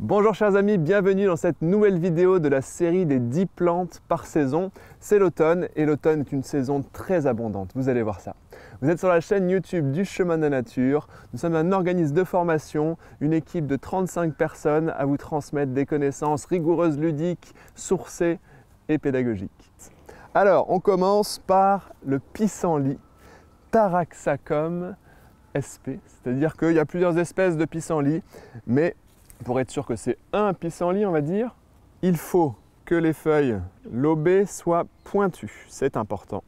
Bonjour chers amis, bienvenue dans cette nouvelle vidéo de la série des 10 plantes par saison. C'est l'automne et l'automne est une saison très abondante, vous allez voir ça. Vous êtes sur la chaîne YouTube du Chemin de la Nature. Nous sommes un organisme de formation, une équipe de 35 personnes à vous transmettre des connaissances rigoureuses, ludiques, sourcées et pédagogiques. Alors, on commence par le pissenlit, Taraxacum sp, c'est-à-dire qu'il y a plusieurs espèces de pissenlit, mais pour être sûr que c'est un pissenlit, on va dire, il faut que les feuilles lobées soient pointues, c'est important.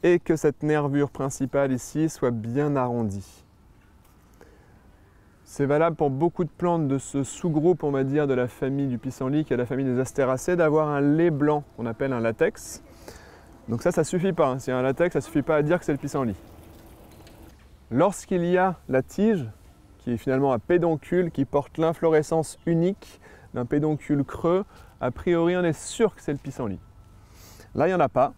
Et que cette nervure principale ici soit bien arrondie. C'est valable pour beaucoup de plantes de ce sous-groupe, on va dire, de la famille du pissenlit, qui est la famille des astéracées, d'avoir un lait blanc, qu'on appelle un latex. Donc ça suffit pas, hein. S'il y a un latex, ça suffit pas à dire que c'est le pissenlit. Lorsqu'il y a la tige, qui est finalement un pédoncule qui porte l'inflorescence unique d'un pédoncule creux, a priori on est sûr que c'est le pissenlit. Là il n'y en a pas,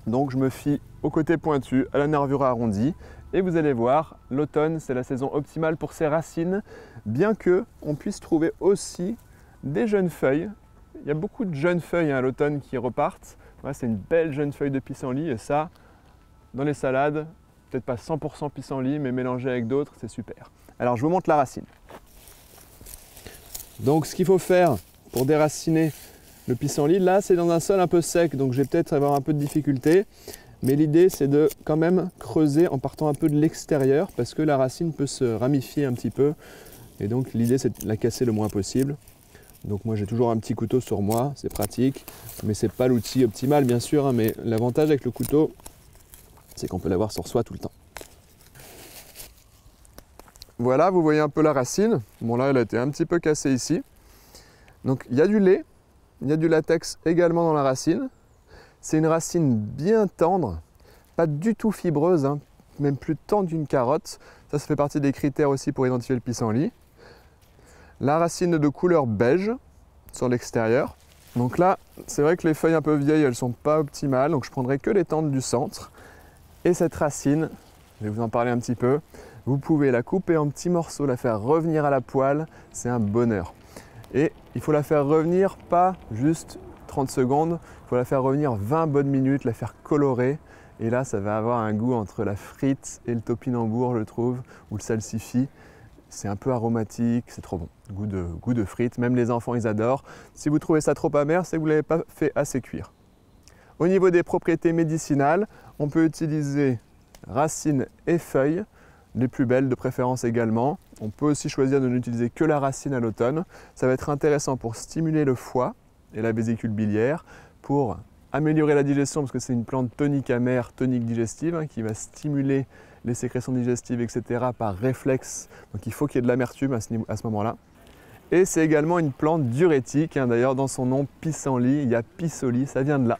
donc je me fie au côté pointu, à la nervure arrondie, et vous allez voir, l'automne c'est la saison optimale pour ses racines, bien que on puisse trouver aussi des jeunes feuilles. Il y a beaucoup de jeunes feuilles à l'automne qui repartent. Voilà, c'est une belle jeune feuille de pissenlit, et ça, dans les salades, peut-être pas 100% pissenlit, mais mélangé avec d'autres, c'est super. Alors je vous montre la racine. Donc ce qu'il faut faire pour déraciner le pissenlit, là c'est dans un sol un peu sec, donc je vais peut-être avoir un peu de difficulté, mais l'idée c'est de quand même creuser en partant un peu de l'extérieur, parce que la racine peut se ramifier un petit peu, et donc l'idée c'est de la casser le moins possible. Donc moi j'ai toujours un petit couteau sur moi, c'est pratique, mais c'est pas l'outil optimal bien sûr, hein, mais l'avantage avec le couteau, c'est qu'on peut l'avoir sur soi tout le temps. Voilà, vous voyez un peu la racine. Bon là, elle a été un petit peu cassée ici. Donc il y a du lait, il y a du latex également dans la racine. C'est une racine bien tendre, pas du tout fibreuse, hein, même plus tendre qu'une carotte. Ça fait partie des critères aussi pour identifier le pissenlit. La racine de couleur beige sur l'extérieur. Donc là, c'est vrai que les feuilles un peu vieilles, elles sont pas optimales, donc je prendrai que les tendres du centre. Et cette racine, je vais vous en parler un petit peu, vous pouvez la couper en petits morceaux, la faire revenir à la poêle, c'est un bonheur. Et il faut la faire revenir pas juste 30 secondes, il faut la faire revenir 20 bonnes minutes, la faire colorer. Et là, ça va avoir un goût entre la frite et le topinambour, je trouve, ou le salsifis. C'est un peu aromatique, c'est trop bon, goût de frites, même les enfants ils adorent. Si vous trouvez ça trop amer, c'est que vous ne l'avez pas fait assez cuire. Au niveau des propriétés médicinales, on peut utiliser racines et feuilles, les plus belles de préférence également. On peut aussi choisir de n'utiliser que la racine à l'automne. Ça va être intéressant pour stimuler le foie et la vésicule biliaire, pour améliorer la digestion parce que c'est une plante tonique amère, tonique digestive, hein, qui va stimuler les sécrétions digestives, etc. par réflexe. Donc il faut qu'il y ait de l'amertume à ce moment-là. Et c'est également une plante diurétique, hein, d'ailleurs dans son nom pissenlit, il y a pissenlit, ça vient de là.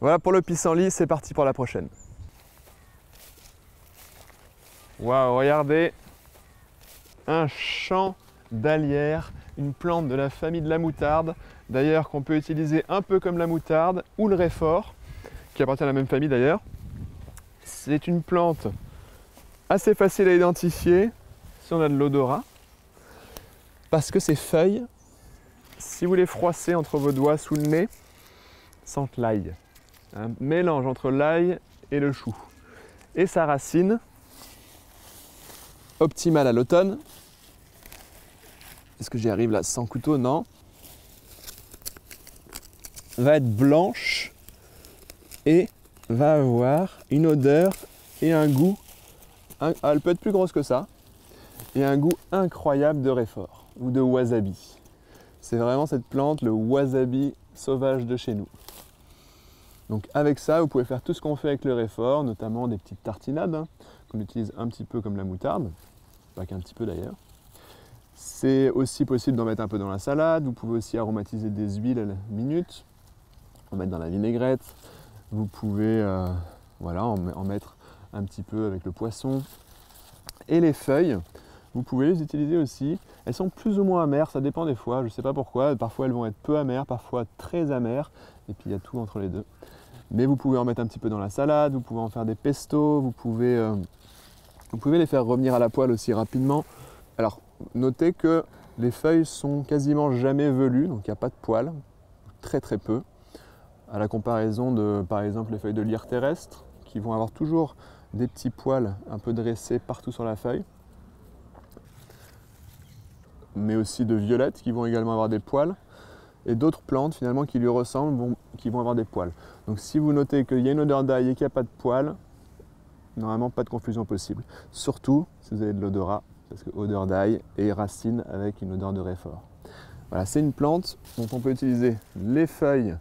Voilà pour le pissenlit, c'est parti pour la prochaine. Waouh, regardez, un champ d'alière, une plante de la famille de la moutarde, d'ailleurs qu'on peut utiliser un peu comme la moutarde ou le réfort, qui appartient à la même famille d'ailleurs. C'est une plante assez facile à identifier si on a de l'odorat, parce que ces feuilles, si vous les froissez entre vos doigts sous le nez, sentent l'ail. Un mélange entre l'ail et le chou. Et sa racine, optimale à l'automne. Est-ce que j'y arrive là sans couteau? Non. Va être blanche et va avoir une odeur et un goût. Elle peut être plus grosse que ça. Et un goût incroyable de réfort ou de wasabi. C'est vraiment cette plante, le wasabi sauvage de chez nous. Donc avec ça, vous pouvez faire tout ce qu'on fait avec le réfort, notamment des petites tartinades, hein, qu'on utilise un petit peu comme la moutarde, pas qu'un petit peu d'ailleurs. C'est aussi possible d'en mettre un peu dans la salade, vous pouvez aussi aromatiser des huiles à la minute, en mettre dans la vinaigrette, vous pouvez voilà, en mettre un petit peu avec le poisson. Et les feuilles, vous pouvez les utiliser aussi, elles sont plus ou moins amères, ça dépend des fois, je ne sais pas pourquoi, parfois elles vont être peu amères, parfois très amères, et puis il y a tout entre les deux. Mais vous pouvez en mettre un petit peu dans la salade, vous pouvez en faire des pestos, vous pouvez Vous pouvez les faire revenir à la poêle aussi rapidement. Alors, notez que les feuilles sont quasiment jamais velues, donc il n'y a pas de poils, très très peu, à la comparaison de, par exemple, les feuilles de lierre terrestre, qui vont avoir toujours des petits poils un peu dressés partout sur la feuille, mais aussi de violettes qui vont également avoir des poils, et d'autres plantes finalement qui lui ressemblent, qui vont avoir des poils. Donc si vous notez qu'il y a une odeur d'ail et qu'il n'y a pas de poils, normalement pas de confusion possible. Surtout si vous avez de l'odorat, parce que odeur d'ail et racine avec une odeur de réfort. Voilà, c'est une plante dont on peut utiliser les feuilles,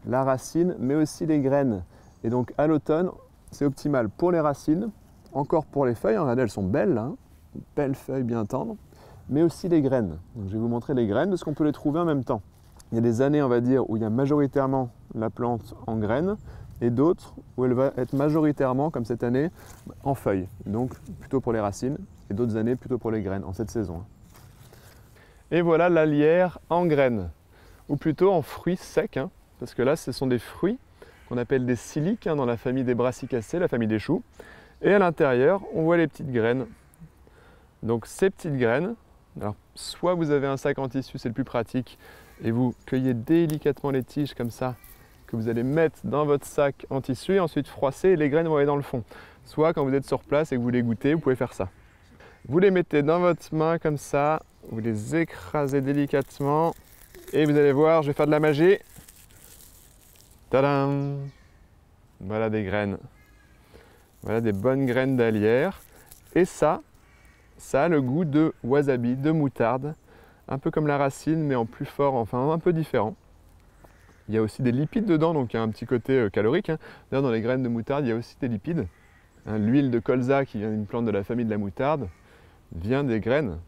la racine, mais aussi les graines. Et donc à l'automne, c'est optimal pour les racines, encore pour les feuilles, regardez, elles sont belles, hein, belles feuilles bien tendres, mais aussi les graines. Donc, je vais vous montrer les graines parce qu'on peut les trouver en même temps. Il y a des années, on va dire, où il y a majoritairement la plante en graines, et d'autres où elle va être majoritairement, comme cette année, en feuilles. Donc plutôt pour les racines, et d'autres années plutôt pour les graines, en cette saison. Et voilà la lierre en graines, ou plutôt en fruits secs, hein, parce que là ce sont des fruits qu'on appelle des siliques, hein, dans la famille des brassicacées, la famille des choux. Et à l'intérieur, on voit les petites graines. Donc ces petites graines, alors soit vous avez un sac en tissu, c'est le plus pratique, et vous cueillez délicatement les tiges comme ça, que vous allez mettre dans votre sac en tissu et ensuite froisser et les graines vont aller dans le fond. Soit quand vous êtes sur place et que vous les goûtez, vous pouvez faire ça. Vous les mettez dans votre main comme ça, vous les écrasez délicatement et vous allez voir, je vais faire de la magie. Tadam! Voilà des graines. Voilà des bonnes graines d'alière. Et ça a le goût de wasabi, de moutarde, un peu comme la racine mais en plus fort, enfin un peu différent. Il y a aussi des lipides dedans, donc il y a un petit côté calorique. Hein. D'ailleurs, dans les graines de moutarde, il y a aussi des lipides. Hein, l'huile de colza, qui vient d'une plante de la famille de la moutarde, vient des graines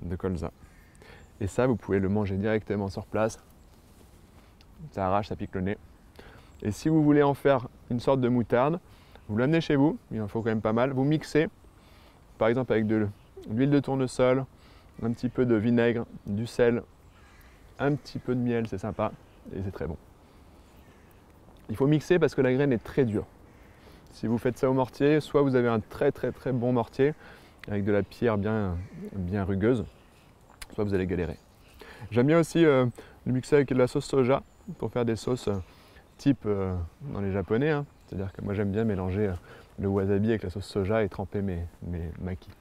de colza. Et ça, vous pouvez le manger directement sur place. Ça arrache, ça pique le nez. Et si vous voulez en faire une sorte de moutarde, vous l'amenez chez vous, il en faut quand même pas mal. Vous mixez, par exemple avec de l'huile de tournesol, un petit peu de vinaigre, du sel, un petit peu de miel, c'est sympa. Et c'est très bon. Il faut mixer parce que la graine est très dure. Si vous faites ça au mortier, soit vous avez un très bon mortier avec de la pierre bien rugueuse, soit vous allez galérer. J'aime bien aussi le mixer avec de la sauce soja pour faire des sauces type dans les japonais. Hein. C'est-à-dire que moi j'aime bien mélanger le wasabi avec la sauce soja et tremper mes makis.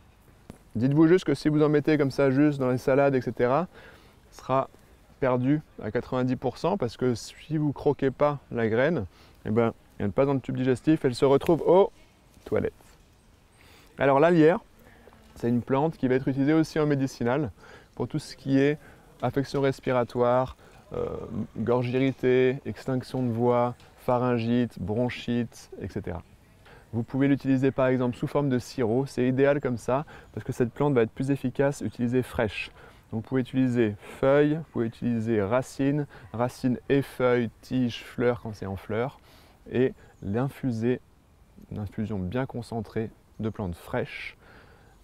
Dites-vous juste que si vous en mettez comme ça juste dans les salades, etc., ce sera perdu à 90% parce que si vous croquez pas la graine, eh ben, elle ne passe dans le tube digestif, elle se retrouve aux toilettes. Alors la lierre, c'est une plante qui va être utilisée aussi en médicinal pour tout ce qui est affection respiratoire, gorge irritée, extinction de voix, pharyngite, bronchite, etc. Vous pouvez l'utiliser par exemple sous forme de sirop, c'est idéal comme ça parce que cette plante va être plus efficace utilisée fraîche. Donc vous pouvez utiliser feuilles, vous pouvez utiliser racines et feuilles, tiges, fleurs quand c'est en fleurs, et l'infuser, une infusion bien concentrée de plantes fraîches.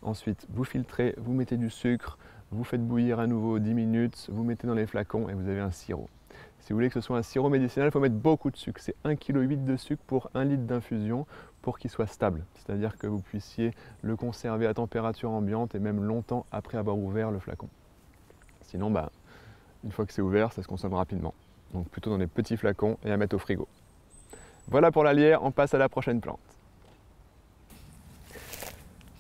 Ensuite, vous filtrez, vous mettez du sucre, vous faites bouillir à nouveau 10 minutes, vous mettez dans les flacons et vous avez un sirop. Si vous voulez que ce soit un sirop médicinal, il faut mettre beaucoup de sucre. C'est 1,8 kg de sucre pour 1 litre d'infusion pour qu'il soit stable. C'est-à-dire que vous puissiez le conserver à température ambiante et même longtemps après avoir ouvert le flacon. Sinon, une fois que c'est ouvert, ça se consomme rapidement. Donc plutôt dans des petits flacons et à mettre au frigo. Voilà pour la lierre, on passe à la prochaine plante.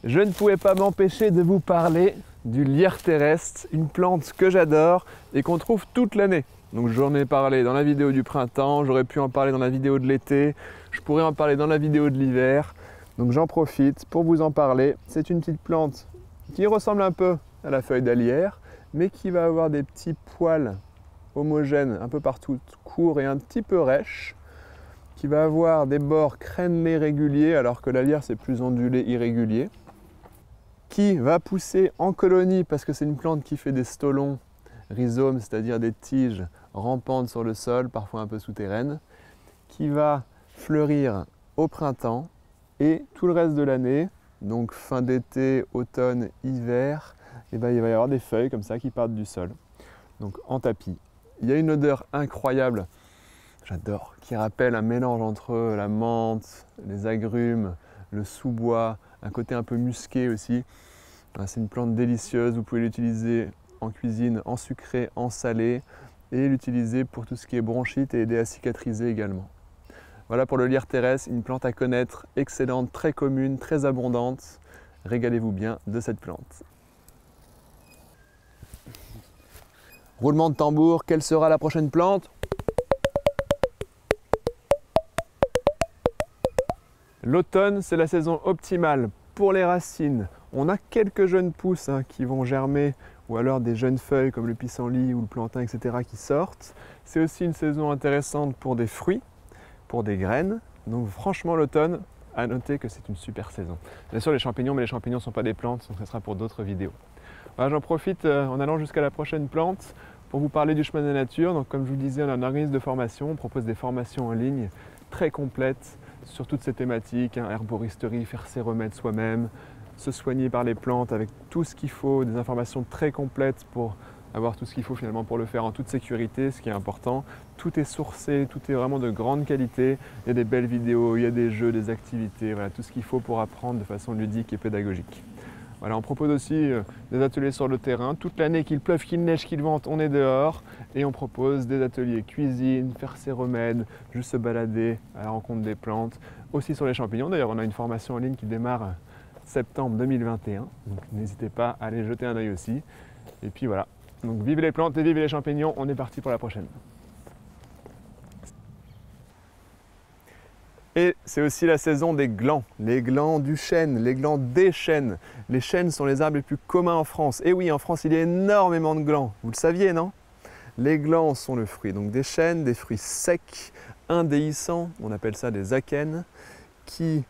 Je ne pouvais pas m'empêcher de vous parler du lierre terrestre, une plante que j'adore et qu'on trouve toute l'année. Donc j'en ai parlé dans la vidéo du printemps, j'aurais pu en parler dans la vidéo de l'été, je pourrais en parler dans la vidéo de l'hiver. Donc j'en profite pour vous en parler. C'est une petite plante qui ressemble un peu à la feuille d'alière, mais qui va avoir des petits poils homogènes un peu partout, courts et un petit peu rêches, qui va avoir des bords crénelés réguliers, alors que la lierre c'est plus ondulé, irrégulier, qui va pousser en colonie parce que c'est une plante qui fait des stolons, rhizomes, c'est-à-dire des tiges rampantes sur le sol, parfois un peu souterraines, qui va fleurir au printemps et tout le reste de l'année, donc fin d'été, automne, hiver, et il va y avoir des feuilles comme ça qui partent du sol, donc en tapis. Il y a une odeur incroyable, j'adore, qui rappelle un mélange entre la menthe, les agrumes, le sous-bois, un côté un peu musqué aussi. C'est une plante délicieuse, vous pouvez l'utiliser en cuisine, en sucré, en salé et l'utiliser pour tout ce qui est bronchite et aider à cicatriser également. Voilà pour le lierre terrestre, une plante à connaître, excellente, très commune, très abondante. Régalez-vous bien de cette plante. Roulement de tambour, quelle sera la prochaine plante? L'automne, c'est la saison optimale pour les racines. On a quelques jeunes pousses qui vont germer, ou alors des jeunes feuilles comme le pissenlit ou le plantain, etc. qui sortent. C'est aussi une saison intéressante pour des fruits, pour des graines. Donc franchement, l'automne, à noter que c'est une super saison. Bien sûr les champignons, mais les champignons ne sont pas des plantes, donc ce sera pour d'autres vidéos. Voilà, j'en profite en allant jusqu'à la prochaine plante pour vous parler du chemin de la nature. Donc comme je vous le disais, on a un organisme de formation, on propose des formations en ligne très complètes sur toutes ces thématiques, herboristerie, faire ses remèdes soi-même, se soigner par les plantes avec tout ce qu'il faut, des informations très complètes pour avoir tout ce qu'il faut finalement pour le faire en toute sécurité, ce qui est important. Tout est sourcé, tout est vraiment de grande qualité. Il y a des belles vidéos, il y a des jeux, des activités, voilà, tout ce qu'il faut pour apprendre de façon ludique et pédagogique. Voilà, on propose aussi des ateliers sur le terrain. Toute l'année, qu'il pleuve, qu'il neige, qu'il vente, on est dehors. Et on propose des ateliers cuisine, faire ses remèdes, juste se balader à la rencontre des plantes. Aussi sur les champignons. D'ailleurs, on a une formation en ligne qui démarre septembre 2021. Donc n'hésitez pas à aller jeter un œil aussi. Et puis voilà. Donc vive les plantes et vive les champignons. On est parti pour la prochaine. Et c'est aussi la saison des glands, les glands du chêne, les glands des chênes. Les chênes sont les arbres les plus communs en France. Et oui, en France, il y a énormément de glands. Vous le saviez, non? Les glands sont le fruit donc des chênes, des fruits secs, indéhiscents, on appelle ça des akènes, qui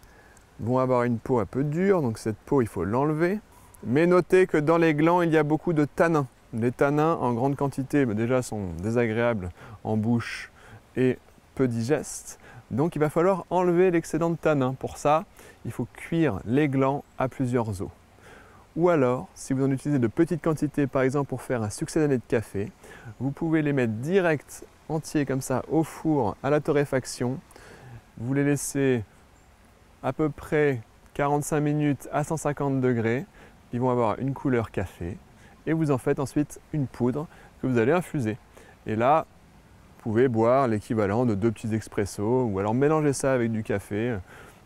vont avoir une peau un peu dure, donc cette peau, il faut l'enlever. Mais notez que dans les glands, il y a beaucoup de tanins. Les tanins, en grande quantité, déjà sont désagréables en bouche et peu digestes. Donc il va falloir enlever l'excédent de tanin. Pour ça, il faut cuire les glands à plusieurs eaux. Ou alors, si vous en utilisez de petites quantités, par exemple pour faire un succédané de café, vous pouvez les mettre direct, entiers comme ça, au four, à la torréfaction. Vous les laissez à peu près 45 minutes à 150 degrés. Ils vont avoir une couleur café. Et vous en faites ensuite une poudre que vous allez infuser. Et là, vous pouvez boire l'équivalent de 2 petits expressos ou alors mélanger ça avec du café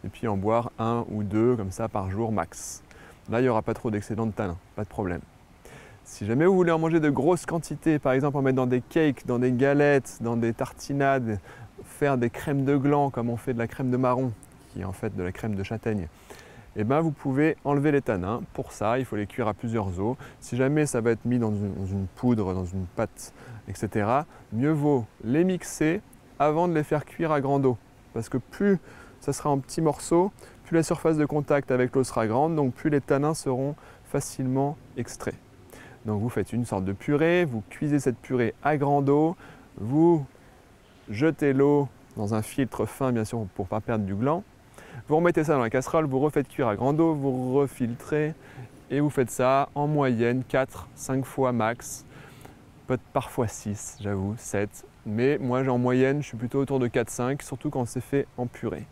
et puis en boire 1 ou 2 comme ça par jour max. Là, il n'y aura pas trop d'excédent de tanin, pas de problème. Si jamais vous voulez en manger de grosses quantités, par exemple en mettre dans des cakes, dans des galettes, dans des tartinades, faire des crèmes de gland comme on fait de la crème de marron, qui est en fait de la crème de châtaigne, et bien vous pouvez enlever les tanins. Pour ça, il faut les cuire à plusieurs eaux. Si jamais ça va être mis dans une poudre, dans une pâte, etc., mieux vaut les mixer avant de les faire cuire à grande eau. Parce que plus ça sera en petits morceaux, plus la surface de contact avec l'eau sera grande, donc plus les tanins seront facilement extraits. Donc vous faites une sorte de purée, vous cuisez cette purée à grande eau, vous jetez l'eau dans un filtre fin bien sûr pour ne pas perdre du gland. Vous remettez ça dans la casserole, vous refaites cuire à grande eau, vous refiltrez et vous faites ça en moyenne 4-5 fois max, peut-être parfois 6, j'avoue, 7. Mais moi en moyenne, je suis plutôt autour de 4-5, surtout quand c'est fait en purée.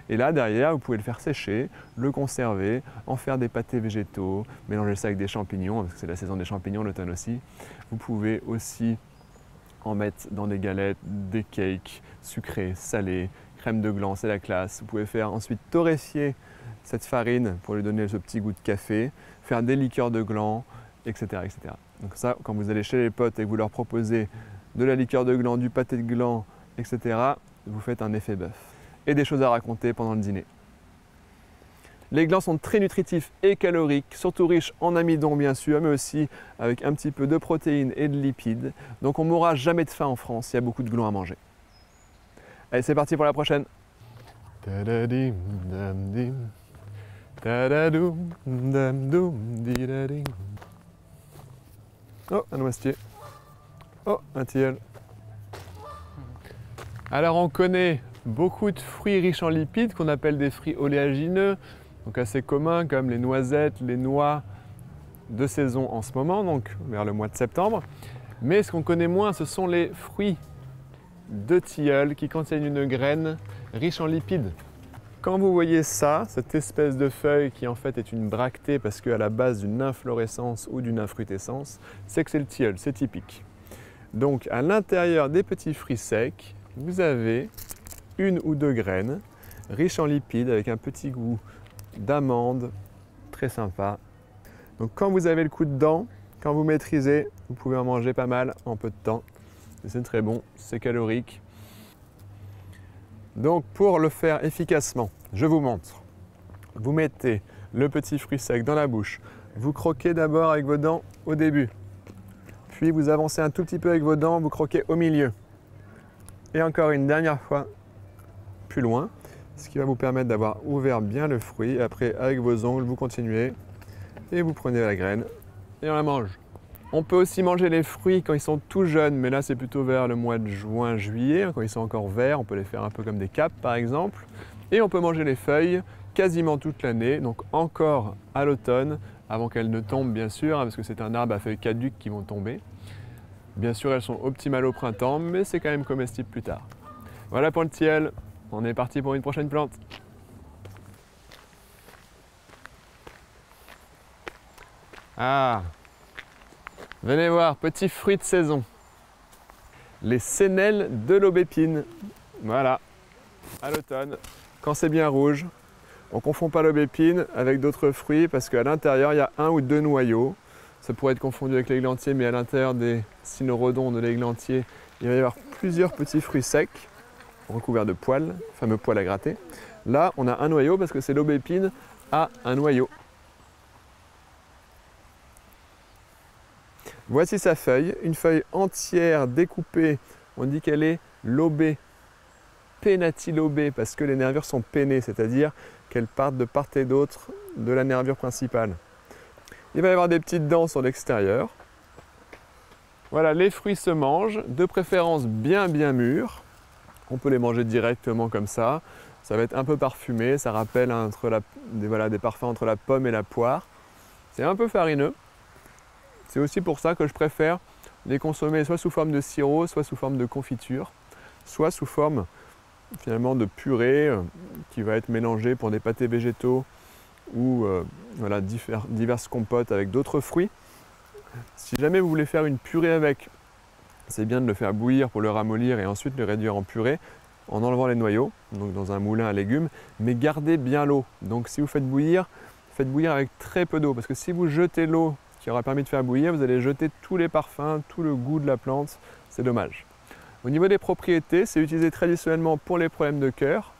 Et là derrière, vous pouvez le faire sécher, le conserver, en faire des pâtés végétaux, mélanger ça avec des champignons, parce que c'est la saison des champignons, l'automne aussi. Vous pouvez aussi en mettre dans des galettes, des cakes sucrés, salés, crème de gland, c'est la classe. Vous pouvez faire ensuite torréfier cette farine pour lui donner ce petit goût de café, faire des liqueurs de gland, etc., etc. Donc ça, quand vous allez chez les potes et que vous leur proposez de la liqueur de gland, du pâté de gland, etc., vous faites un effet bœuf. Et des choses à raconter pendant le dîner. Les glands sont très nutritifs et caloriques, surtout riches en amidon bien sûr, mais aussi avec un petit peu de protéines et de lipides. Donc on ne mourra jamais de faim en France, il y a beaucoup de glands à manger. Allez, c'est parti pour la prochaine. Oh, un noisetier. Oh, un tilleul. Alors on connaît beaucoup de fruits riches en lipides qu'on appelle des fruits oléagineux, donc assez communs comme les noisettes, les noix de saison en ce moment, donc vers le mois de septembre. Mais ce qu'on connaît moins, ce sont les fruits de tilleul qui contiennent une graine riche en lipides, quand vous voyez ça, cette espèce de feuille qui en fait est une bractée parce qu'à la base d'une inflorescence ou d'une infruitescence, c'est que c'est le tilleul, c'est typique. Donc à l'intérieur des petits fruits secs, vous avez une ou deux graines riches en lipides avec un petit goût d'amande, très sympa. Donc quand vous avez le coup de dent, quand vous maîtrisez, vous pouvez en manger pas mal en peu de temps. C'est très bon, c'est calorique. Donc pour le faire efficacement, je vous montre. Vous mettez le petit fruit sec dans la bouche. Vous croquez d'abord avec vos dents au début. Puis vous avancez un tout petit peu avec vos dents, vous croquez au milieu. Et encore une dernière fois, plus loin, ce qui va vous permettre d'avoir ouvert bien le fruit. Après, avec vos ongles, vous continuez et vous prenez la graine et on la mange. On peut aussi manger les fruits quand ils sont tout jeunes, mais là c'est plutôt vers le mois de juin-juillet, quand ils sont encore verts, on peut les faire un peu comme des capes par exemple. Et on peut manger les feuilles quasiment toute l'année, donc encore à l'automne, avant qu'elles ne tombent bien sûr, parce que c'est un arbre à feuilles caduques qui vont tomber. Bien sûr elles sont optimales au printemps, mais c'est quand même comestible plus tard. Voilà pour le tilleul, on est parti pour une prochaine plante. Ah, venez voir, petit fruit de saison. Les sénelles de l'aubépine. Voilà, à l'automne, quand c'est bien rouge. On ne confond pas l'aubépine avec d'autres fruits parce qu'à l'intérieur, il y a un ou deux noyaux. Ça pourrait être confondu avec l'églantier, mais à l'intérieur des cynorrhodons de l'églantier, il va y avoir plusieurs petits fruits secs recouverts de poils, fameux poils à gratter. Là, on a un noyau parce que c'est l'aubépine à un noyau. Voici sa feuille, une feuille entière découpée. On dit qu'elle est lobée, pénatillobée, parce que les nervures sont pennées, c'est-à-dire qu'elles partent de part et d'autre de la nervure principale. Il va y avoir des petites dents sur l'extérieur. Voilà, les fruits se mangent, de préférence bien mûrs. On peut les manger directement comme ça. Ça va être un peu parfumé, ça rappelle des parfums entre la pomme et la poire. C'est un peu farineux. C'est aussi pour ça que je préfère les consommer soit sous forme de sirop, soit sous forme de confiture, soit sous forme finalement de purée qui va être mélangée pour des pâtés végétaux ou diverses compotes avec d'autres fruits. Si jamais vous voulez faire une purée avec, c'est bien de le faire bouillir pour le ramollir et ensuite le réduire en purée en enlevant les noyaux, donc dans un moulin à légumes, mais gardez bien l'eau. Donc si vous faites bouillir avec très peu d'eau, parce que si vous jetez l'eau qui aura permis de faire bouillir, vous allez jeter tous les parfums, tout le goût de la plante, c'est dommage. Au niveau des propriétés, c'est utilisé traditionnellement pour les problèmes de cœur,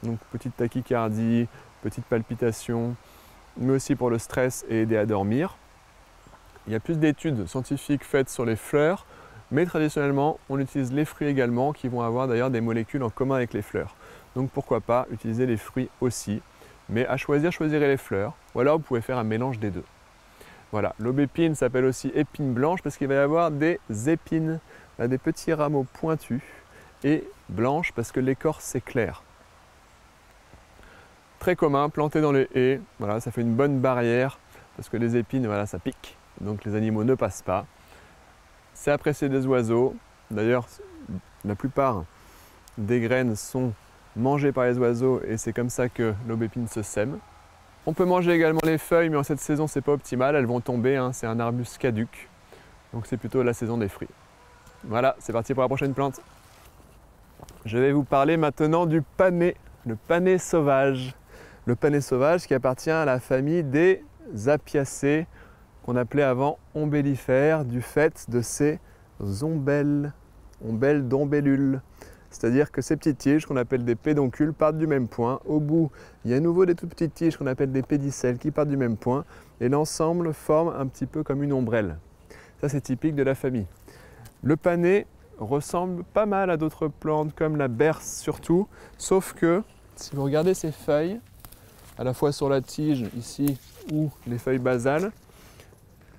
donc petite tachycardie, petite palpitation, mais aussi pour le stress et aider à dormir. Il y a plus d'études scientifiques faites sur les fleurs, mais traditionnellement, on utilise les fruits également, qui vont avoir d'ailleurs des molécules en commun avec les fleurs. Donc pourquoi pas utiliser les fruits aussi, mais à choisir, choisirez les fleurs, ou alors vous pouvez faire un mélange des deux. Voilà, l'aubépine s'appelle aussi épine blanche parce qu'il va y avoir des épines, des petits rameaux pointus, et blanche parce que l'écorce est claire. Très commun, planté dans les haies, voilà, ça fait une bonne barrière parce que les épines, voilà, ça pique, donc les animaux ne passent pas. C'est apprécié des oiseaux, d'ailleurs la plupart des graines sont mangées par les oiseaux et c'est comme ça que l'aubépine se sème. On peut manger également les feuilles, mais en cette saison, c'est pas optimal, elles vont tomber, hein, c'est un arbuste caduc. Donc c'est plutôt la saison des fruits. Voilà, c'est parti pour la prochaine plante. Je vais vous parler maintenant du panais, le panais sauvage. Le panais sauvage qui appartient à la famille des apiacées, qu'on appelait avant ombellifères, du fait de ces ombelles d'ombellule. C'est-à-dire que ces petites tiges qu'on appelle des pédoncules partent du même point. Au bout, il y a à nouveau des toutes petites tiges qu'on appelle des pédicelles qui partent du même point. Et l'ensemble forme un petit peu comme une ombrelle. Ça, c'est typique de la famille. Le panais ressemble pas mal à d'autres plantes comme la berce surtout. Sauf que, si vous regardez ces feuilles, à la fois sur la tige ici ou les feuilles basales,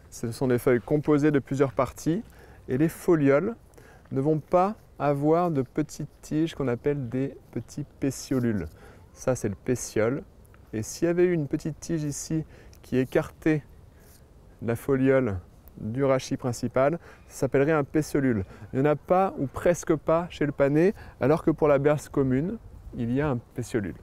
ce sont des feuilles composées de plusieurs parties. Et les folioles ne vont pas avoir de petites tiges qu'on appelle des petits pétiolules. Ça, c'est le pétiole. Et s'il y avait eu une petite tige ici qui écartait la foliole du rachis principal, ça s'appellerait un pétiolule. Il n'y en a pas ou presque pas chez le panais, alors que pour la berce commune, il y a un pétiolule.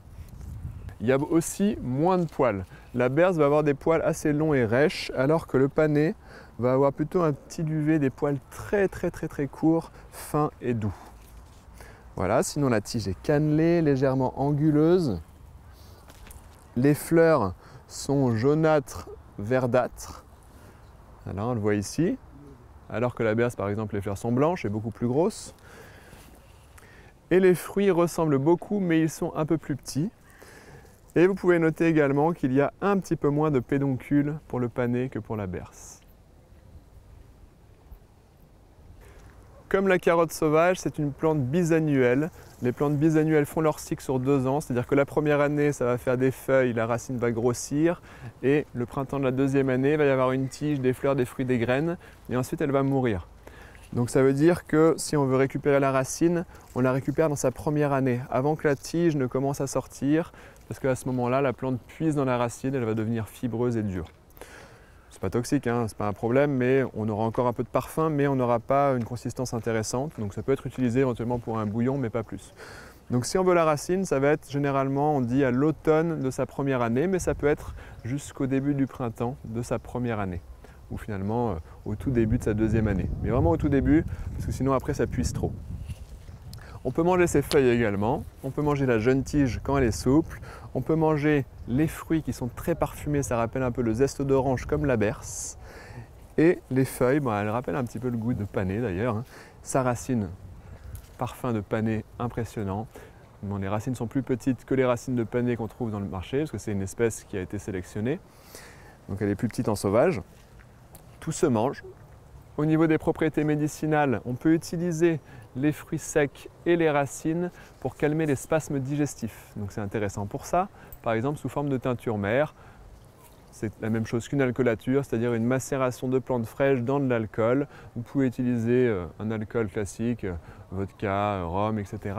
Il y a aussi moins de poils. La berce va avoir des poils assez longs et rêches, alors que le panais va avoir plutôt un petit duvet, des poils très courts, fins et doux. Voilà, sinon la tige est cannelée, légèrement anguleuse. Les fleurs sont jaunâtres, verdâtres. Alors on le voit ici. Alors que la berce, par exemple, les fleurs sont blanches et beaucoup plus grosses. Et les fruits ressemblent beaucoup, mais ils sont un peu plus petits. Et vous pouvez noter également qu'il y a un petit peu moins de pédoncules pour le panais que pour la berce. Comme la carotte sauvage, c'est une plante bisannuelle. Les plantes bisannuelles font leur cycle sur 2 ans, c'est-à-dire que la première année, ça va faire des feuilles, la racine va grossir, et le printemps de la deuxième année, il va y avoir une tige, des fleurs, des fruits, des graines, et ensuite elle va mourir. Donc ça veut dire que si on veut récupérer la racine, on la récupère dans sa première année, avant que la tige ne commence à sortir, parce qu'à ce moment-là, la plante puise dans la racine, elle va devenir fibreuse et dure. C'est pas toxique, hein, c'est pas un problème, mais on aura encore un peu de parfum, mais on n'aura pas une consistance intéressante. Donc ça peut être utilisé éventuellement pour un bouillon, mais pas plus. Donc si on veut la racine, ça va être généralement, on dit à l'automne de sa première année, mais ça peut être jusqu'au début du printemps de sa première année, ou finalement au tout début de sa deuxième année. Mais vraiment au tout début, parce que sinon après ça puise trop. On peut manger ses feuilles également, on peut manger la jeune tige quand elle est souple, on peut manger les fruits qui sont très parfumés, ça rappelle un peu le zeste d'orange comme la berce. Et les feuilles, elles rappellent un petit peu le goût de panais d'ailleurs. Hein. Sa racine, parfum de panais impressionnant. Bon, les racines sont plus petites que les racines de panais qu'on trouve dans le marché, parce que c'est une espèce qui a été sélectionnée. Donc elle est plus petite en sauvage. Tout se mange. Au niveau des propriétés médicinales, on peut utiliser les fruits secs et les racines pour calmer les spasmes digestifs. Donc c'est intéressant pour ça, par exemple sous forme de teinture mère. C'est la même chose qu'une alcoolature, c'est-à-dire une macération de plantes fraîches dans de l'alcool. Vous pouvez utiliser un alcool classique, vodka, rhum, etc.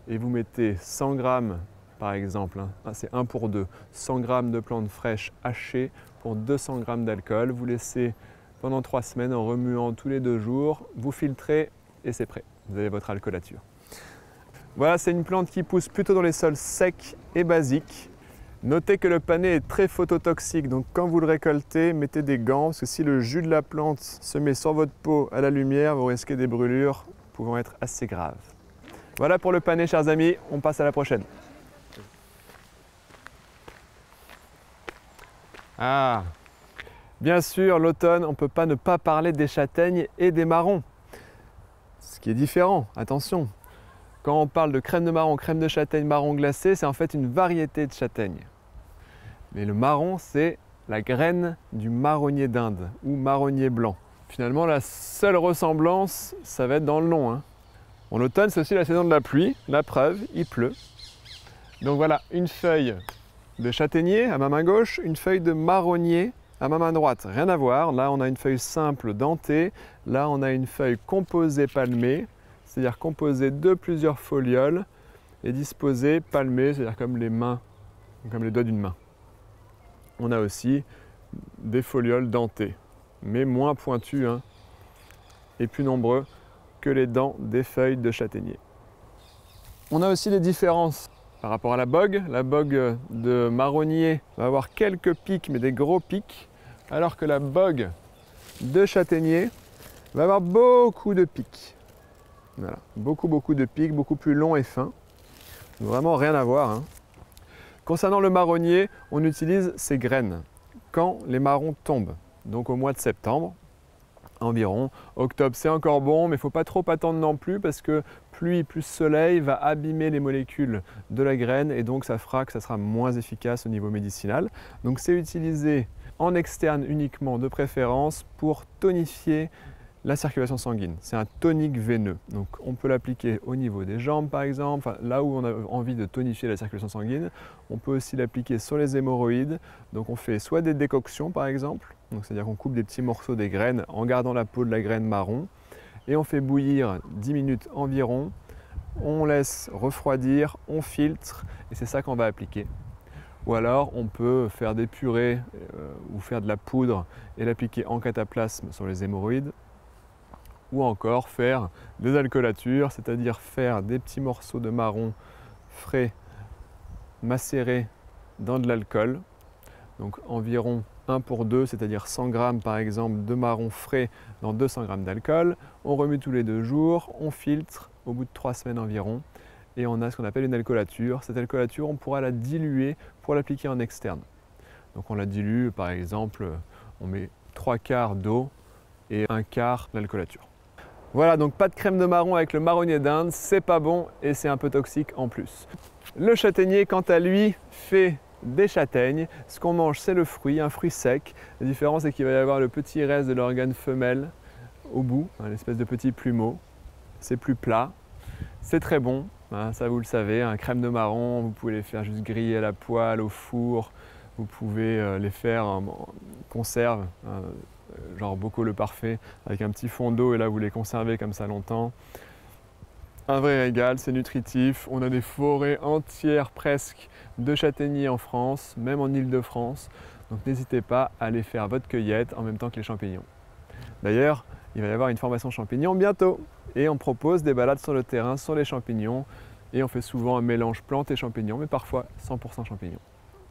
Et vous mettez 100 grammes, par exemple, hein, c'est 1 pour 2, 100 grammes de plantes fraîches hachées pour 200 grammes d'alcool. Vous laissez pendant 3 semaines en remuant tous les 2 jours, vous filtrez et c'est prêt. Vous avez votre alcoolature. Voilà, c'est une plante qui pousse plutôt dans les sols secs et basiques. Notez que le panais est très phototoxique, donc quand vous le récoltez, mettez des gants, parce que si le jus de la plante se met sur votre peau à la lumière, vous risquez des brûlures pouvant être assez graves. Voilà pour le panais, chers amis, on passe à la prochaine. Ah, bien sûr, l'automne, on ne peut pas ne pas parler des châtaignes et des marrons. Ce qui est différent, attention. Quand on parle de crème de marron, crème de châtaigne, marron glacé, c'est en fait une variété de châtaigne. Mais le marron, c'est la graine du marronnier d'Inde ou marronnier blanc. Finalement, la seule ressemblance, ça va être dans le nom. Hein. En automne, c'est aussi la saison de la pluie. La preuve, il pleut. Donc voilà, une feuille de châtaignier à ma main gauche, une feuille de marronnier à ma main droite. Rien à voir. Là, on a une feuille simple dentée. Là, on a une feuille composée palmée, c'est-à-dire composée de plusieurs folioles et disposée palmée, c'est-à-dire comme les mains, comme les doigts d'une main. On a aussi des folioles dentées, mais moins pointues hein, et plus nombreux que les dents des feuilles de châtaignier. On a aussi des différences par rapport à la bogue. La bogue de marronnier va avoir quelques pics, mais des gros pics, alors que la bogue de châtaignier va avoir beaucoup de pics. Voilà, beaucoup de pics, beaucoup plus longs et fins. Vraiment rien à voir. Hein. Concernant le marronnier, on utilise ses graines quand les marrons tombent, donc au mois de septembre environ. Octobre, c'est encore bon, mais il ne faut pas trop attendre non plus parce que pluie plus soleil va abîmer les molécules de la graine et donc ça fera que ça sera moins efficace au niveau médicinal. Donc c'est utilisé en externe uniquement de préférence pour tonifier la circulation sanguine. C'est un tonique veineux. Donc on peut l'appliquer au niveau des jambes par exemple, enfin, là où on a envie de tonifier la circulation sanguine. On peut aussi l'appliquer sur les hémorroïdes. Donc on fait soit des décoctions par exemple, c'est-à-dire qu'on coupe des petits morceaux des graines en gardant la peau de la graine marron et on fait bouillir 10 minutes environ. On laisse refroidir, on filtre et c'est ça qu'on va appliquer. Ou alors on peut faire des purées ou faire de la poudre et l'appliquer en cataplasme sur les hémorroïdes. Ou encore faire des alcoolatures, c'est-à-dire faire des petits morceaux de marron frais, macérés dans de l'alcool, donc environ 1 pour 2, c'est-à-dire 100 g par exemple de marron frais dans 200 g d'alcool. On remue tous les 2 jours, on filtre au bout de 3 semaines environ et on a ce qu'on appelle une alcoolature. Cette alcoolature, on pourra la diluer pour l'appliquer en externe. Donc on la dilue, par exemple, on met 3/4 d'eau et 1/4 d'alcoolature. Voilà, donc pas de crème de marron avec le marronnier d'Inde, c'est pas bon et c'est un peu toxique en plus. Le châtaignier, quant à lui, fait des châtaignes. Ce qu'on mange, c'est le fruit, un fruit sec. La différence, c'est qu'il va y avoir le petit reste de l'organe femelle au bout, une espèce de petit plumeau. C'est plus plat, c'est très bon, hein, ça vous le savez. Un crème de marron, vous pouvez les faire juste griller à la poêle, au four. Vous pouvez les faire en conserve, genre Bocaux le Parfait, avec un petit fond d'eau et là vous les conservez comme ça longtemps. Un vrai régal, c'est nutritif. On a des forêts entières presque de châtaigniers en France, même en Île-de-France. Donc n'hésitez pas à aller faire votre cueillette en même temps que les champignons. D'ailleurs, il va y avoir une formation champignons bientôt et on propose des balades sur le terrain sur les champignons et on fait souvent un mélange plantes et champignons, mais parfois 100% champignons.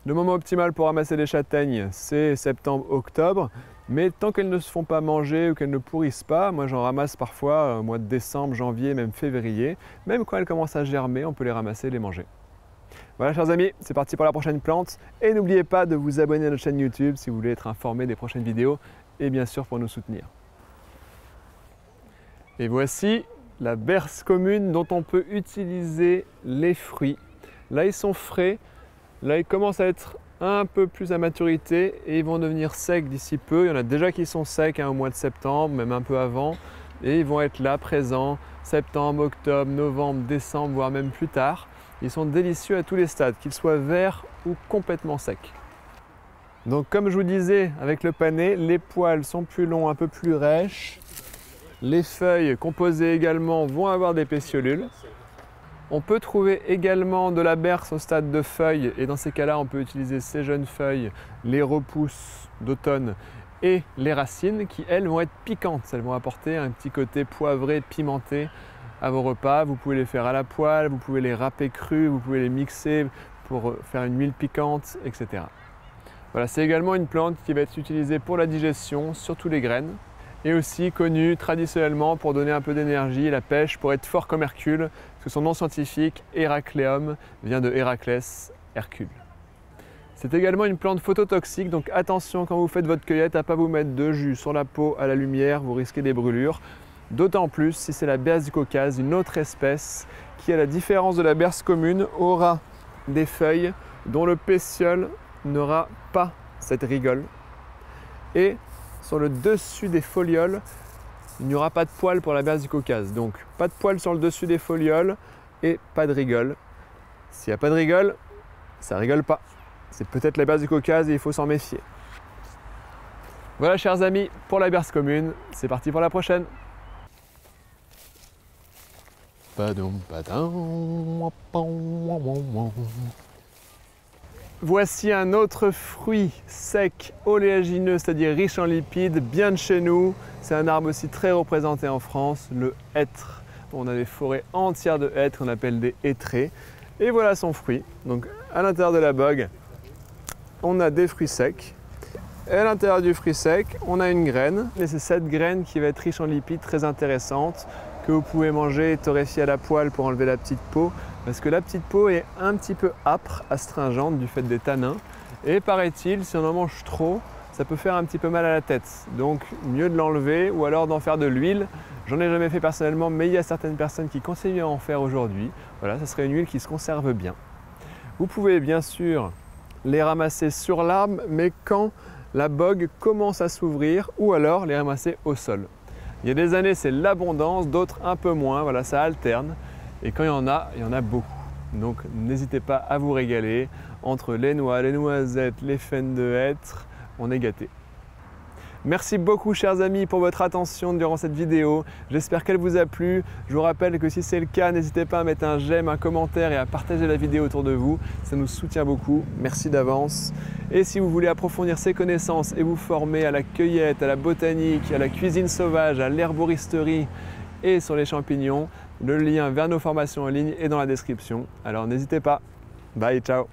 Le moment optimal pour ramasser les châtaignes, c'est septembre-octobre, mais tant qu'elles ne se font pas manger ou qu'elles ne pourrissent pas, moi j'en ramasse parfois au mois de décembre, janvier, même février. Même quand elles commencent à germer, on peut les ramasser et les manger. Voilà chers amis, c'est parti pour la prochaine plante. Et n'oubliez pas de vous abonner à notre chaîne YouTube si vous voulez être informé des prochaines vidéos et bien sûr pour nous soutenir. Et voici la berce commune dont on peut utiliser les fruits. Là ils sont frais. Là, ils commencent à être un peu plus à maturité et ils vont devenir secs d'ici peu. Il y en a déjà qui sont secs au mois de septembre, même un peu avant. Et ils vont être là, présents, septembre, octobre, novembre, décembre, voire même plus tard. Ils sont délicieux à tous les stades, qu'ils soient verts ou complètement secs. Donc comme je vous disais avec le panais, les poils sont plus longs, un peu plus rêches. Les feuilles composées également vont avoir des pétiolules. On peut trouver également de la berce au stade de feuilles et dans ces cas-là, on peut utiliser ces jeunes feuilles, les repousses d'automne et les racines qui, elles, vont être piquantes. Elles vont apporter un petit côté poivré, pimenté à vos repas. Vous pouvez les faire à la poêle, vous pouvez les râper crus, vous pouvez les mixer pour faire une huile piquante, etc. Voilà, c'est également une plante qui va être utilisée pour la digestion, surtout les graines. Et aussi connue traditionnellement pour donner un peu d'énergie, la pêche, pour être fort comme Hercule, parce que son nom scientifique, Heracleum, vient de Héraclès, Hercule. C'est également une plante phototoxique, donc attention quand vous faites votre cueillette à ne pas vous mettre de jus sur la peau à la lumière, vous risquez des brûlures. D'autant plus si c'est la berce du Caucase, une autre espèce qui, à la différence de la berce commune, aura des feuilles dont le pétiole n'aura pas cette rigole. Et sur le dessus des folioles, il n'y aura pas de poils pour la berce du Caucase. Donc pas de poils sur le dessus des folioles et pas de rigole. S'il n'y a pas de rigole, ça rigole pas. C'est peut-être la berce du Caucase et il faut s'en méfier. Voilà chers amis, pour la berce commune, c'est parti pour la prochaine. Voici un autre fruit sec, oléagineux, c'est-à-dire riche en lipides, bien de chez nous. C'est un arbre aussi très représenté en France, le hêtre. On a des forêts entières de hêtres qu'on appelle des hêtrés. Et voilà son fruit. Donc à l'intérieur de la bogue, on a des fruits secs. Et à l'intérieur du fruit sec, on a une graine. Et c'est cette graine qui va être riche en lipides, très intéressante, que vous pouvez manger et torréfier à la poêle pour enlever la petite peau. Parce que la petite peau est un petit peu âpre, astringente du fait des tanins. Et paraît-il, si on en mange trop, ça peut faire un petit peu mal à la tête. Donc mieux de l'enlever ou alors d'en faire de l'huile. J'en ai jamais fait personnellement, mais il y a certaines personnes qui conseillent à en faire aujourd'hui. Voilà, ça serait une huile qui se conserve bien. Vous pouvez bien sûr les ramasser sur l'arbre, mais quand la bogue commence à s'ouvrir, ou alors les ramasser au sol. Il y a des années, c'est l'abondance, d'autres un peu moins, voilà, ça alterne. Et quand il y en a beaucoup. Donc n'hésitez pas à vous régaler. Entre les noix, les noisettes, les faines de hêtre, on est gâtés. Merci beaucoup chers amis pour votre attention durant cette vidéo. J'espère qu'elle vous a plu. Je vous rappelle que si c'est le cas, n'hésitez pas à mettre un j'aime, un commentaire et à partager la vidéo autour de vous. Ça nous soutient beaucoup. Merci d'avance. Et si vous voulez approfondir ces connaissances et vous former à la cueillette, à la botanique, à la cuisine sauvage, à l'herboristerie et sur les champignons, le lien vers nos formations en ligne est dans la description. Alors n'hésitez pas. Bye, ciao.